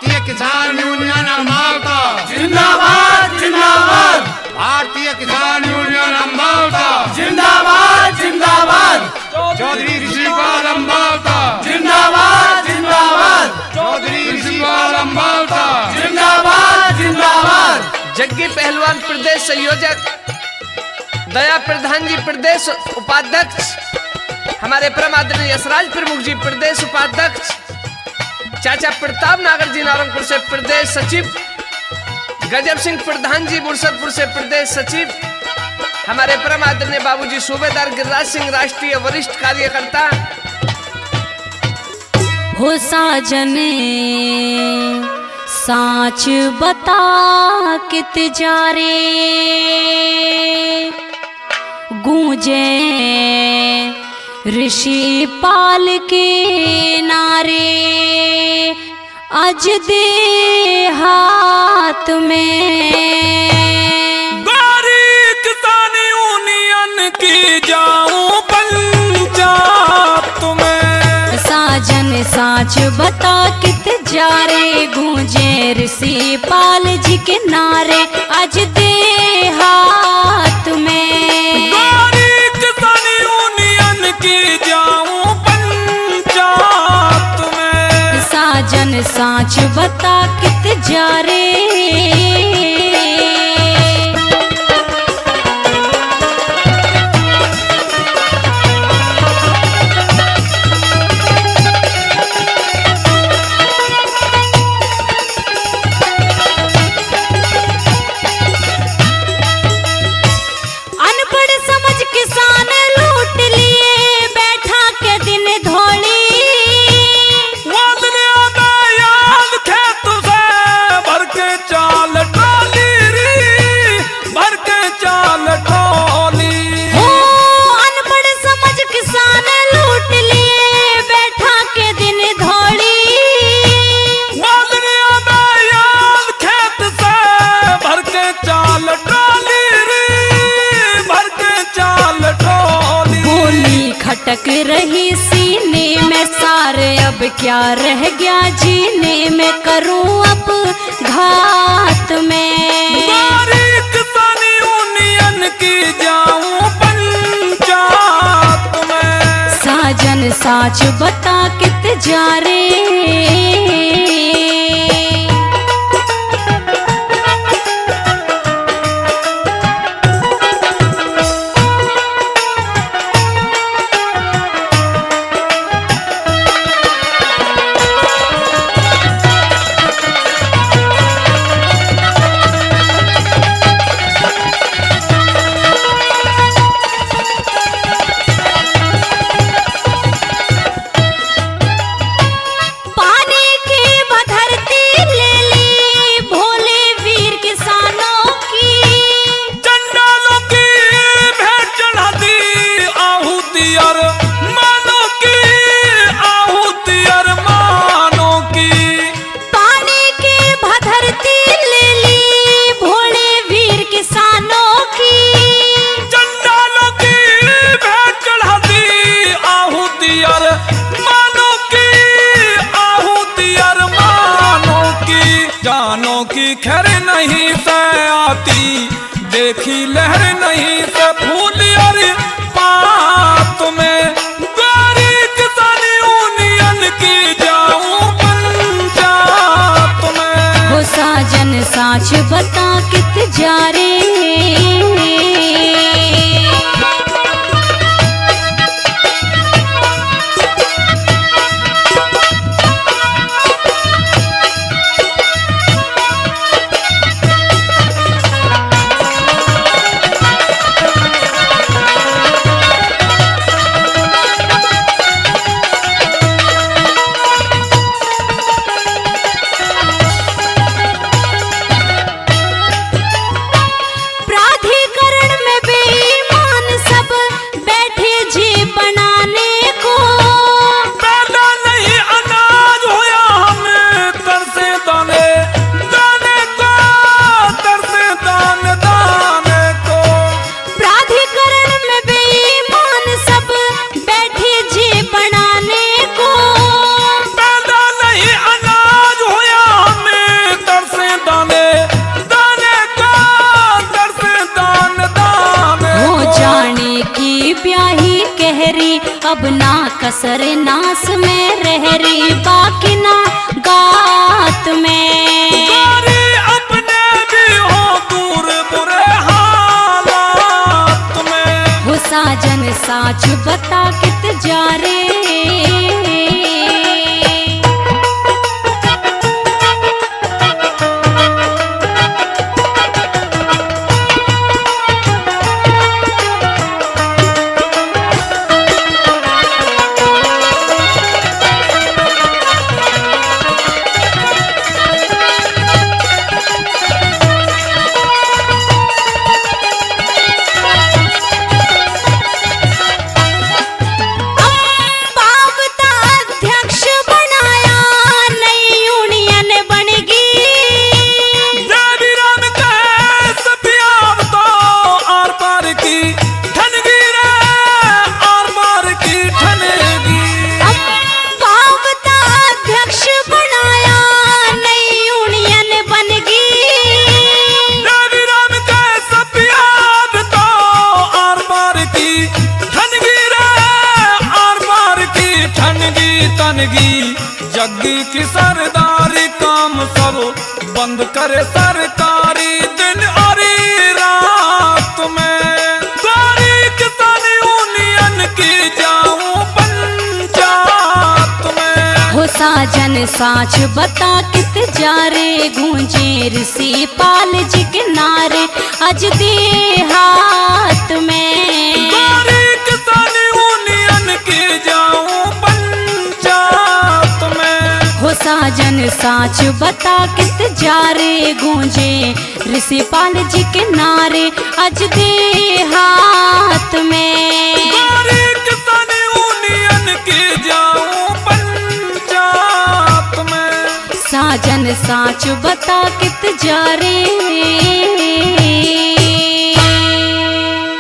भारतीय किसान यूनियन अम्बावता जिंदाबाद जिंदाबाद, भारतीय किसान यूनियन अम्बावता जिंदाबाद जिंदाबाद, चौधरी ऋषिपाल अम्बावता जिंदाबाद जिंदाबाद, चौधरी ऋषिपाल अम्बावता जिंदाबाद जिंदाबाद। जग्गी पहलवान प्रदेश संयोजक, दया प्रधान जी प्रदेश उपाध्यक्ष, हमारे परम आदरणीय यशराज प्रमुख जी प्रदेश उपाध्यक्ष, चाचा प्रताप नागर जी नारायणपुर से प्रदेश सचिव, गजब सिंह प्रधान जी बुरसतपुर से प्रदेश सचिव, हमारे परम आदरणीय बाबूजी सूबेदार गिरिराज सिंह राष्ट्रीय वरिष्ठ कार्यकर्ता। हो साजने साच बता कित जा रे, गूंजे ऋषि पाल के नारे, आज दे हाथ में गोरी किसान यूनियन की जाऊं पंचायत में, साजन साच बता कित जा रे, गूंजे ऋषि पाल जी के नारे, आज दे हाथ में। गोरी किसान यूनियन की जाऊं पंचायत में, साजन साच बता कित जा रे। अनपढ़ समझ किसान लूट लिए, बैठा के दिन धोली, वादने आदा याद खेत से भर के चाल टोली री, भर के चाल टोली। हो अनपढ़ समझ किसान लूट लिए, बैठा के दिन धोली, वादने आदा याद खेत से भर के चाल टोली री, भर के चाल टोली। गोली खटक रही सीने में, सारे अब क्या रह गया जीने में, करूं अब घात में। गोरी किसान यूनियन की जाऊं पंचायत में, साजन साच बता कित जा रे। ब्याही ब्याही कहरी, अब ना कसर नास में रहरी, बाकी ना गात में। गोरी अपने भी हो दूर बुरे हालात में। हो साजन साच बता कित जा रे। जग्गी की सरदारी काम सब बंद करे सरकारी, दिन और रात में। गोरी किसान यूनियन की जाऊं पंचायत में। हो साजन साच बता कित जा रे, गूंजे ऋषि पाल जी के नारे आज दे हाथ में। गोरी किसान यूनियन की जाऊं पंचायत में। हो साजन साच बता कित जा रे, गूंजे ऋषि पाल जी के नारे आज दे हाथ में। गोरी किसान यूनियन की जाऊं पंचायत में। साजन साच बता कित जा रे।